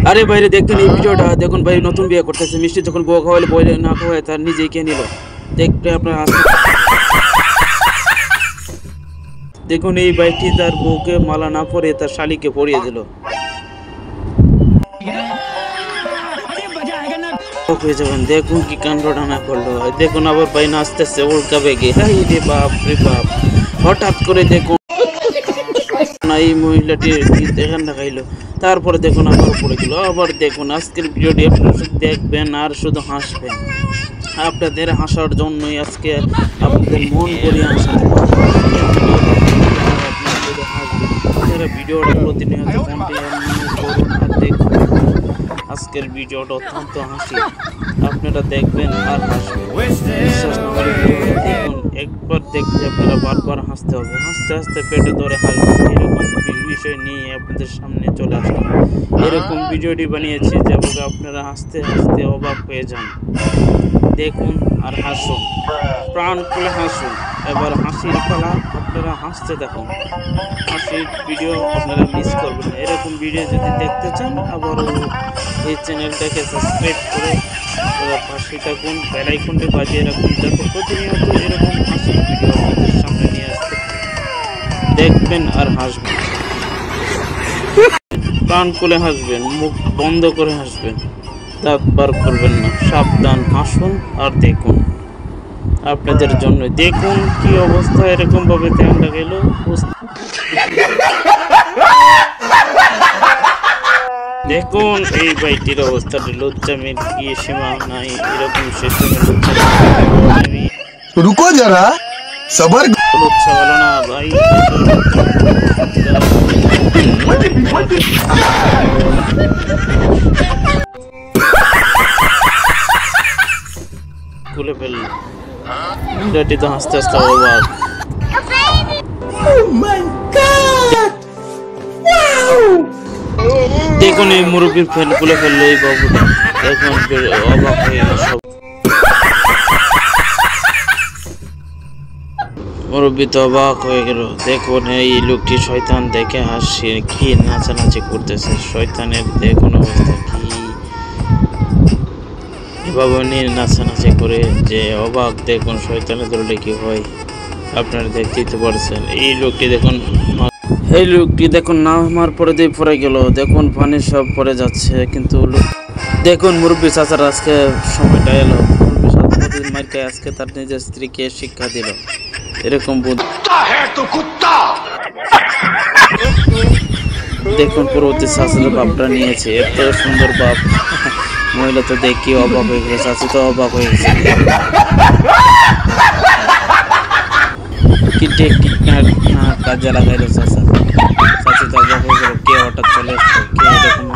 আরে ভাইরে দেখেন এই ভিডিওটা দেখুন ভাই নতুন বিয়ে করতেছে মিষ্টি যখন বউ খাওয়ালে বই না খাওয়ায় তার নিজেই কে নিল দেখতে আপনার দেখুন এই ভাইটি তার বউকে মালা না পরে তার শালিকে পরিয়ে দিল হয়ে যাবেন দেখুন কি কাণ্ডটা না করলো দেখুন আবার ভাই নাচতেছে উল্কা বেগে রে বাপ রে বাপ হঠাৎ করে দেখুন এই মহিলাটি দেখেন না খাইলো তারপরে দেখুন আবার পড়ে গেল আবার দেখুন আজকের ভিডিওটি আপনারা শুধু দেখবেন আর শুধু হাসবেন আপনাদের হাসার জন্যই আজকে আপনাদের মন ভরিয়ে হাসাতে আপনারা ভিডিওটা প্রতিনিয়ত কন্টিনিউ করুন আর দেখুন আজকের ভিডিওটা অত্যন্ত হাসি আপনারা দেখবেন আর হাসবেন বিশ্বাস না হলে দেখুন একবার দেখলে আপনারা বারবার হাসতে হবে হাসতে হাসতে পেটে ধরে হাসবেন এরকম বিষয় নিয়ে আপনাদের সামনে চলে আসলাম এরকম ভিডিওটি বানিয়েছি যাতে আপনারা হাসতে হাসতে অবাক হয়ে যান দেখুন আর হাসুন প্রাণ খুলে হাসুন এবার হাসির পালা আপনারা হাসতে দেখুন হাসির ভিডিও আপনারা মিস করবেন না এরকম ভিডিও যদি দেখতে চান আবারও এই চ্যানেলটাকে সাবস্ক্রাইব করে পাশে থাকুন বেল আইকনটি বাজিয়ে রাখুন যাতে প্রতিনিয়ত এরকম হাসির ভিডিও আপনাদের সামনে নিয়ে আসতে দেখবেন আর হাসবেন প্রাণ খুলে হাসবেন মুখ বন্ধ করে হাসবেন দাঁত বার করবেন না সাবধান হাসুন আর দেখুন আপনাদের জন্য দেখুন কি অবস্থা এরকম ভাবে ধ্যানটা গেল দেখুন এই বাইটির অবস্থাটা লজ্জামের কি সীমা নাই এরকম সিস্টেমে রুকো যারা সবার লজ্জা ভালো না ভাই খুলে ফেলল ভিডিওটি তো হাসতে হাসতে অবাক দেখুন এই মুরব্বীর ফেল খুলে ফেললো এই বাবুটা দেখুন অবাক হয়ে গেল সব মুরব্বী তো অবাক হয়ে গেল দেখুন এই লোকটি শয়তান দেখে হাসছে কি নাচানাচি করতেছে শয়তানের দেখুন অবস্থা কি এভাবে নিয়ে নাচানাচি করে যে অবাক দেখুন শয়তানের ধরলে কি হয় আপনারা দেখতেই তো পারছেন এই লোকটি দেখুন নামার পরে দিয়ে পড়ে গেল দেখুন পানি সব পড়ে যাচ্ছে কিন্তু দেখুন মুরব্বী চাচার আজকে সময়টা এলো মুরব্বী চাচা মার্কে আজকে তার নিজের স্ত্রীকে শিক্ষা দিল এরকম দেখুন পরবর্তী চাচার বাপটা নিয়েছে এত সুন্দর বাপ মহিলা তো দেখি অবাক হয়ে গেল চাচি তো অবাক হয়ে গেছে কি টেকনিক না কাজে লাগাইলো চাচা চাচি তো অবাক হয়ে গেল কে হঠাৎ চলে আসলো কে এরকম